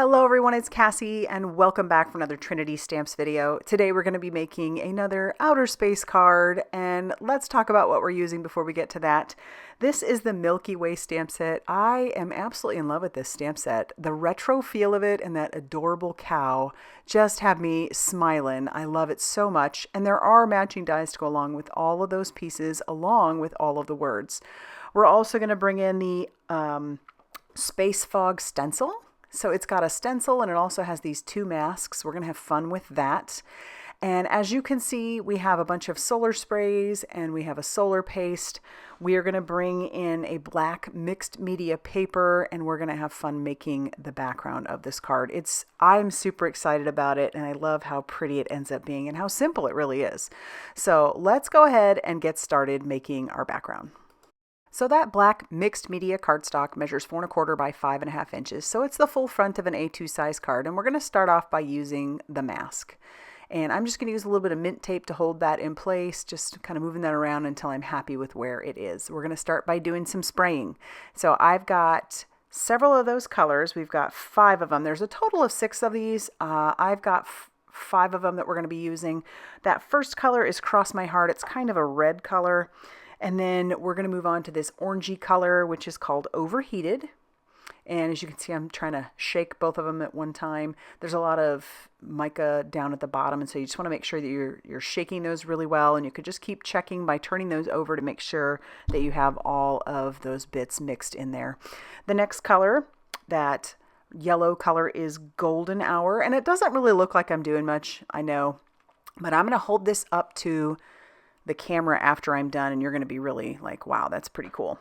Hello everyone, it's Cassie and welcome back for another Trinity Stamps video. Today we're going to be making another outer space card, and let's talk about what we're using before we get to that. This is the Milky Way stamp set. I am absolutely in love with this stamp set. The retro feel of it and that adorable cow just have me smiling. I love it so much, and there are matching dies to go along with all of those pieces along with all of the words. We're also going to bring in the Space Fog Stencil. So it's got a stencil and it also has these two masks. We're going to have fun with that. And as you can see, we have a bunch of solar sprays and we have a solar paste. We are going to bring in a black mixed media paper and we're going to have fun making the background of this card. I'm super excited about it and I love how pretty it ends up being and how simple it really is. So let's go ahead and get started making our background. So that black mixed media cardstock measures 4 1/4 by 5 1/2 inches. So it's the full front of an A2 size card. And we're going to start off by using the mask. And I'm just going to use a little bit of mint tape to hold that in place, just kind of moving that around until I'm happy with where it is. We're going to start by doing some spraying. So I've got several of those colors. We've got 5 of them. There's a total of 6 of these. I've got 5 of them that we're going to be using. That first color is Cross My Heart. It's kind of a red color. And then we're going to move on to this orangey color, which is called Overheated. And as you can see, I'm trying to shake both of them at one time. There's a lot of mica down at the bottom, and so you just want to make sure that you're shaking those really well. And you could just keep checking by turning those over to make sure that you have all of those bits mixed in there. The next color, that yellow color, is Golden Hour. And it doesn't really look like I'm doing much, I know. But I'm going to hold this up to the camera after I'm done, and you're going to be really like, wow, that's pretty cool.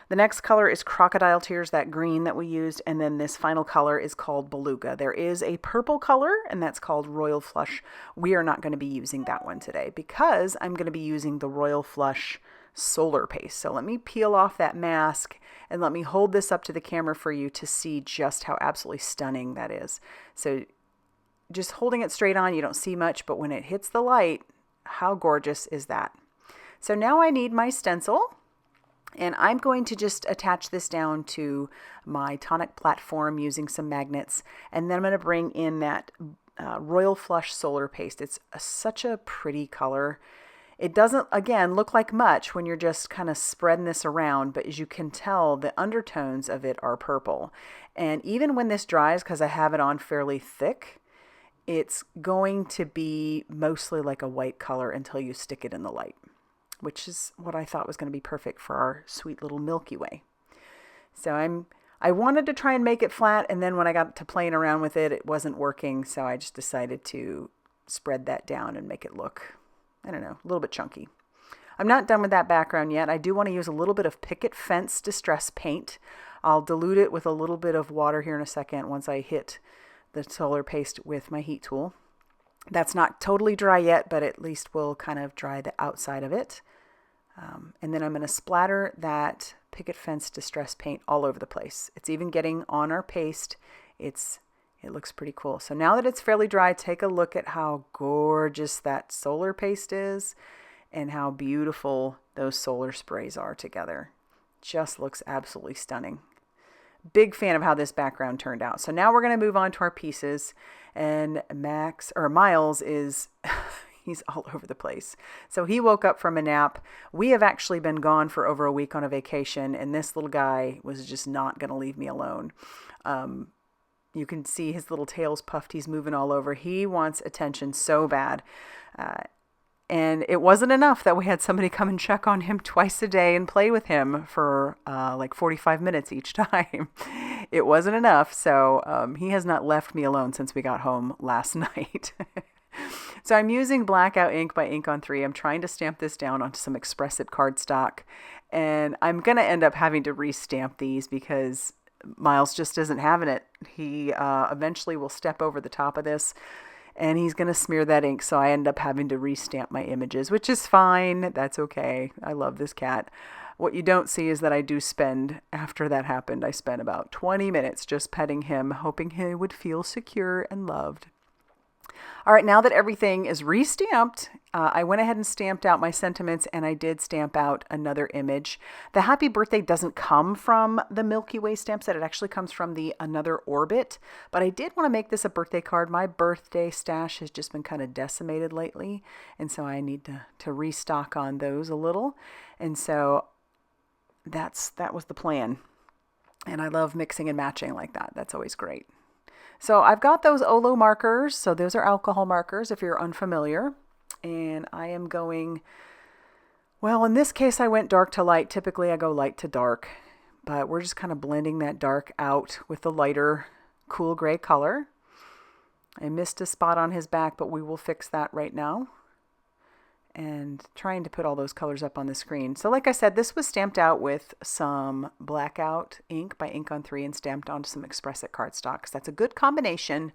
The next color is Crocodile Tears, that green that we used, and then this final color is called Beluga. There is a purple color, and that's called Royal Flush. We are not going to be using that one today because I'm going to be using the Royal Flush solar paste. So let me peel off that mask and let me hold this up to the camera for you to see just how absolutely stunning that is. So just holding it straight on, you don't see much, but when it hits the light, how gorgeous is that? So now I need my stencil, and I'm going to just attach this down to my tonic platform using some magnets, and then I'm going to bring in that Royal Flush solar paste. It's such a pretty color. It doesn't, again, look like much when you're just kind of spreading this around, but as you can tell, the undertones of it are purple. And even when this dries, because I have it on fairly thick, it's going to be mostly like a white color until you stick it in the light, which is what I thought was going to be perfect for our sweet little Milky Way. So I wanted to try and make it flat, and then when I got to playing around with it, it wasn't working, so I just decided to spread that down and make it look, I don't know, a little bit chunky. I'm not done with that background yet. I do want to use a little bit of Picket Fence Distress Paint. I'll dilute it with a little bit of water here in a second once I hit the solar paste with my heat tool. That's not totally dry yet, but at least will kind of dry the outside of it. And then I'm going to splatter that Picket Fence Distress Paint all over the place. It's even getting on our paste. It looks pretty cool. So now that it's fairly dry, take a look at how gorgeous that solar paste is and how beautiful those solar sprays are together. Just looks absolutely stunning. Big fan of how this background turned out. So now we're going to move on to our pieces, and Miles is he's all over the place. So he woke up from a nap. We have actually been gone for over a week on a vacation, and this little guy was just not going to leave me alone. You can see his little tail's puffed. He's moving all over. He wants attention so bad. And it wasn't enough that we had somebody come and check on him twice a day and play with him for like 45 minutes each time. It wasn't enough. So he has not left me alone since we got home last night. So I'm using Blackout ink by Ink on 3. I'm trying to stamp this down onto some expressive cardstock. And I'm going to end up having to restamp these because Miles just isn't having it. He eventually will step over the top of this, and he's going to smear that ink, so I end up having to restamp my images, which is fine. That's okay. I love this cat. What you don't see is that I do spend, after that happened, I spent about 20 minutes just petting him, hoping he would feel secure and loved. All right, now that everything is re-stamped, I went ahead and stamped out my sentiments, and I did stamp out another image. The happy birthday doesn't come from the Milky Way stamp set. It actually comes from the Another Orbit, but I did want to make this a birthday card. My birthday stash has just been kind of decimated lately, and so I need to restock on those a little, and so that was the plan. And I love mixing and matching like that. That's always great. So I've got those Olo markers. So those are alcohol markers if you're unfamiliar. And I am going, well, in this case, I went dark to light. Typically I go light to dark, but we're just kind of blending that dark out with the lighter cool gray color. I missed a spot on his back, but we will fix that right now. And trying to put all those colors up on the screen. So like I said, this was stamped out with some blackout ink by Ink on 3 and stamped onto some Express It cardstock. That's a good combination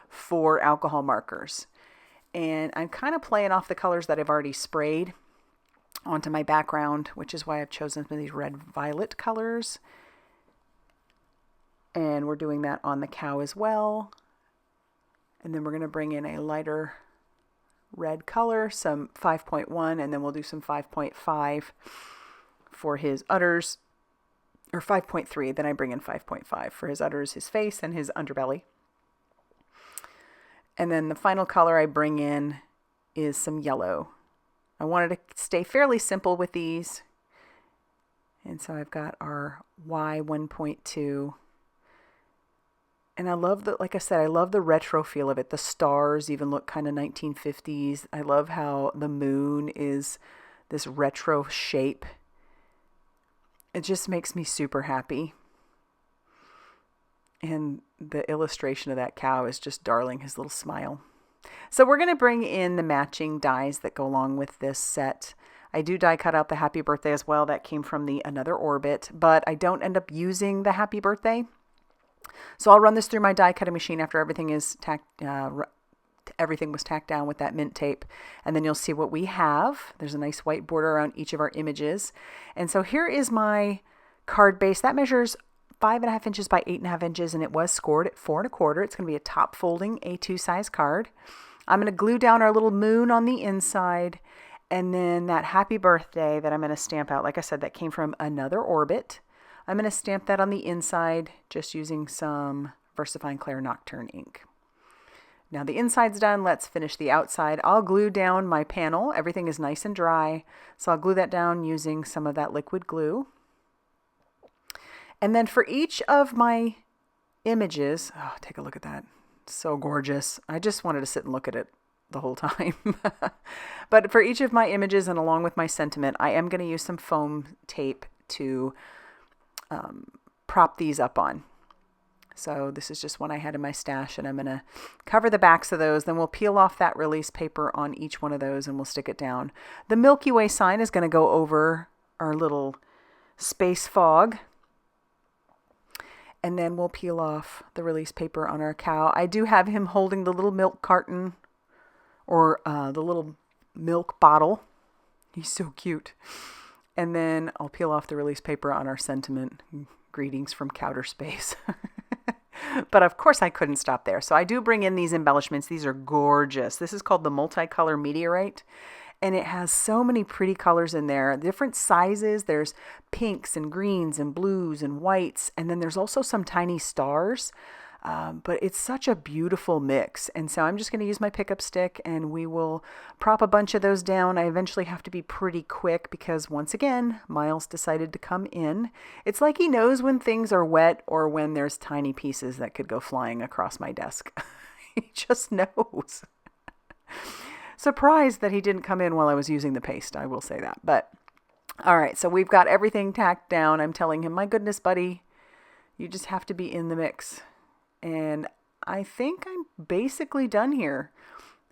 for alcohol markers. And I'm kind of playing off the colors that I've already sprayed onto my background, which is why I've chosen some of these red-violet colors. And we're doing that on the cow as well. And then we're going to bring in a lighter red color, some 5.1, and then we'll do some 5.5 for his udders, or 5.3, then I bring in 5.5 for his udders, his face, and his underbelly. And then the final color I bring in is some yellow. I wanted to stay fairly simple with these, and so I've got our Y 1.2. And I love like I said, I love the retro feel of it. The stars even look kind of 1950s. I love how the moon is this retro shape. It just makes me super happy. And the illustration of that cow is just darling, his little smile. So we're going to bring in the matching dies that go along with this set. I do die cut out the happy birthday as well. That came from the Another Orbit, but I don't end up using the happy birthday. So I'll run this through my die cutting machine after everything is everything was tacked down with that mint tape, and then you'll see what we have. There's a nice white border around each of our images. And so here is my card base. That measures 5.5 inches by 8.5 inches, and it was scored at 4.25. It's going to be a top folding A2 size card. I'm going to glue down our little moon on the inside, and then that happy birthday that I'm going to stamp out. Like I said, that came from Another Orbit. I'm going to stamp that on the inside just using some VersaFine Clair Nocturne ink. Now the inside's done. Let's finish the outside. I'll glue down my panel. Everything is nice and dry, so I'll glue that down using some of that liquid glue. And then for each of my images, oh, take a look at that. It's so gorgeous. I just wanted to sit and look at it the whole time. But for each of my images and along with my sentiment, I am going to use some foam tape to prop these up on. So this is just one I had in my stash, and I'm going to cover the backs of those. Then we'll peel off that release paper on each one of those and we'll stick it down. The Milky Way sign is going to go over our little space fog. And then we'll peel off the release paper on our cow. I do have him holding the little milk carton or the little milk bottle. He's so cute. And then I'll peel off the release paper on our sentiment. Greetings from Outer Space. But of course I couldn't stop there. So I do bring in these embellishments. These are gorgeous. This is called the Multicolor Meteorite. And it has so many pretty colors in there, different sizes. There's pinks and greens and blues and whites. And then there's also some tiny stars. But it's such a beautiful mix. And so I'm just going to use my pickup stick and we will prop a bunch of those down. I eventually have to be pretty quick because once again, Miles decided to come in. It's like he knows when things are wet or when there's tiny pieces that could go flying across my desk. He just knows. Surprised that he didn't come in while I was using the paste, I will say that. But all right, so we've got everything tacked down. I'm telling him, my goodness, buddy, you just have to be in the mix. And I think I'm basically done here.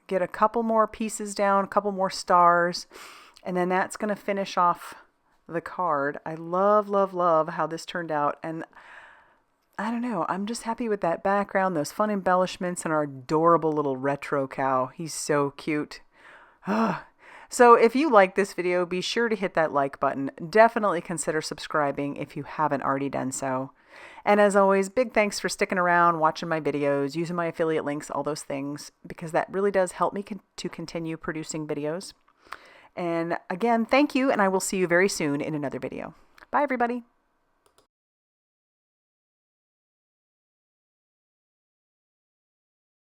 Get a couple more pieces down, a couple more stars, and then that's going to finish off the card. I love, love, love how this turned out. And I don't know, I'm just happy with that background, those fun embellishments, and our adorable little retro cow. He's so cute. So if you like this video, be sure to hit that like button. Definitely consider subscribing if you haven't already done so. And as always, big thanks for sticking around, watching my videos, using my affiliate links, all those things, because that really does help me to continue producing videos. And again, thank you, and I will see you very soon in another video. Bye, everybody.